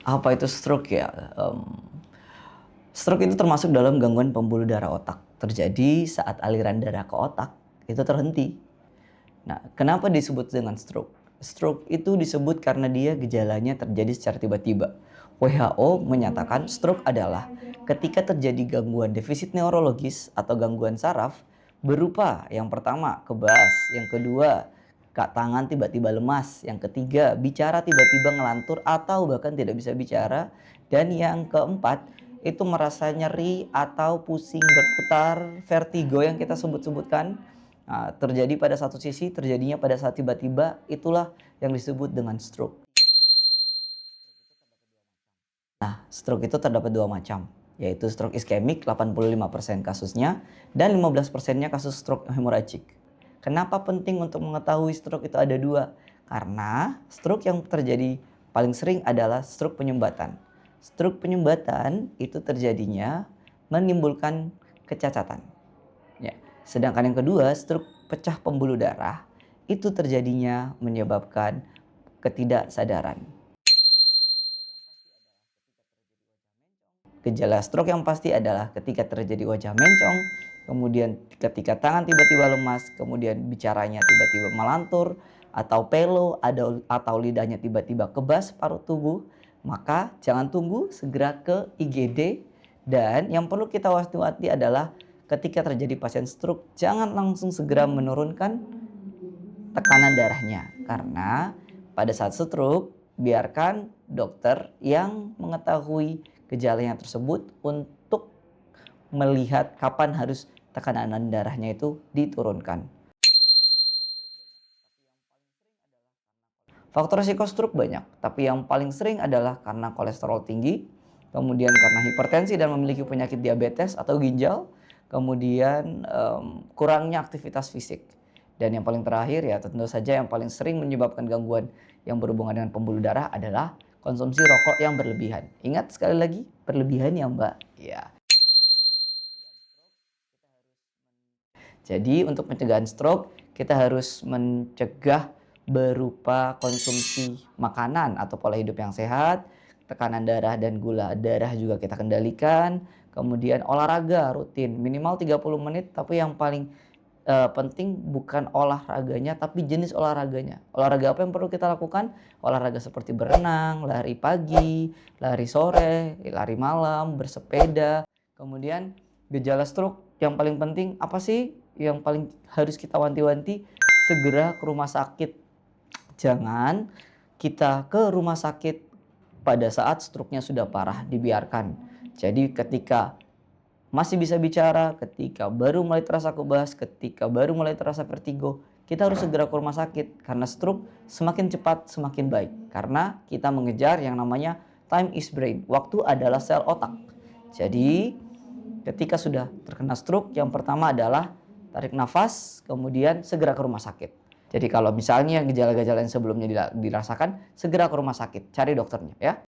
Apa itu stroke ya? Stroke itu termasuk dalam gangguan pembuluh darah otak. Terjadi saat aliran darah ke otak itu terhenti. Nah, kenapa disebut dengan stroke? Stroke itu disebut karena dia gejalanya terjadi secara tiba-tiba. WHO menyatakan stroke adalah ketika terjadi gangguan defisit neurologis atau gangguan saraf berupa yang pertama kebas, yang kedua tangan tiba-tiba lemas, yang ketiga bicara tiba-tiba ngelantur atau bahkan tidak bisa bicara, dan yang keempat itu merasa nyeri atau pusing berputar, vertigo yang kita sebut-sebutkan. Nah, terjadi pada satu sisi, terjadinya pada saat tiba-tiba, itulah yang disebut dengan stroke. Nah, stroke itu terdapat dua macam, yaitu stroke iskemik 85% kasusnya dan 15%-nya kasus stroke hemoragik. Kenapa penting untuk mengetahui stroke itu ada dua? Karena stroke yang terjadi paling sering adalah stroke penyumbatan. Stroke penyumbatan itu terjadinya menimbulkan kecacatan. Ya. Sedangkan yang kedua, stroke pecah pembuluh darah itu terjadinya menyebabkan ketidaksadaran. Gejala stroke yang pasti adalah ketika terjadi wajah mencong, kemudian ketika tangan tiba-tiba lemas, kemudian bicaranya tiba-tiba melantur, atau pelo, atau lidahnya tiba-tiba kebas paruh tubuh, maka jangan tunggu, segera ke IGD. Dan yang perlu kita waspadai adalah ketika terjadi pasien stroke, jangan langsung segera menurunkan tekanan darahnya. Karena pada saat stroke, biarkan dokter yang mengetahui gejalanya tersebut untuk melihat kapan harus tekanan darahnya itu diturunkan. Faktor risiko stroke banyak, tapi yang paling sering adalah karena kolesterol tinggi, kemudian karena hipertensi dan memiliki penyakit diabetes atau ginjal, kemudian kurangnya aktivitas fisik. Dan yang paling terakhir ya tentu saja yang paling sering menyebabkan gangguan yang berhubungan dengan pembuluh darah adalah konsumsi rokok yang berlebihan. Ingat sekali lagi, berlebihan ya Mbak. Ya. Jadi untuk pencegahan stroke, kita harus mencegah berupa konsumsi makanan atau pola hidup yang sehat, tekanan darah dan gula darah juga kita kendalikan, kemudian olahraga rutin minimal 30 menit, tapi yang paling penting bukan olahraganya tapi jenis olahraganya. Olahraga apa yang perlu kita lakukan? Olahraga seperti berenang, lari pagi, lari sore, lari malam, bersepeda. Kemudian gejala stroke yang paling penting apa sih? Yang paling harus kita wanti-wanti, segera ke rumah sakit. Jangan kita ke rumah sakit pada saat stroke-nya sudah parah, dibiarkan. Jadi ketika masih bisa bicara, ketika baru mulai terasa kebas, ketika baru mulai terasa vertigo, kita harus segera ke rumah sakit. Karena stroke semakin cepat semakin baik. Karena kita mengejar yang namanya time is brain. Waktu adalah sel otak. Jadi ketika sudah terkena stroke, yang pertama adalah tarik nafas, kemudian segera ke rumah sakit. Jadi kalau misalnya gejala-gejala yang sebelumnya dirasakan, segera ke rumah sakit, cari dokternya ya.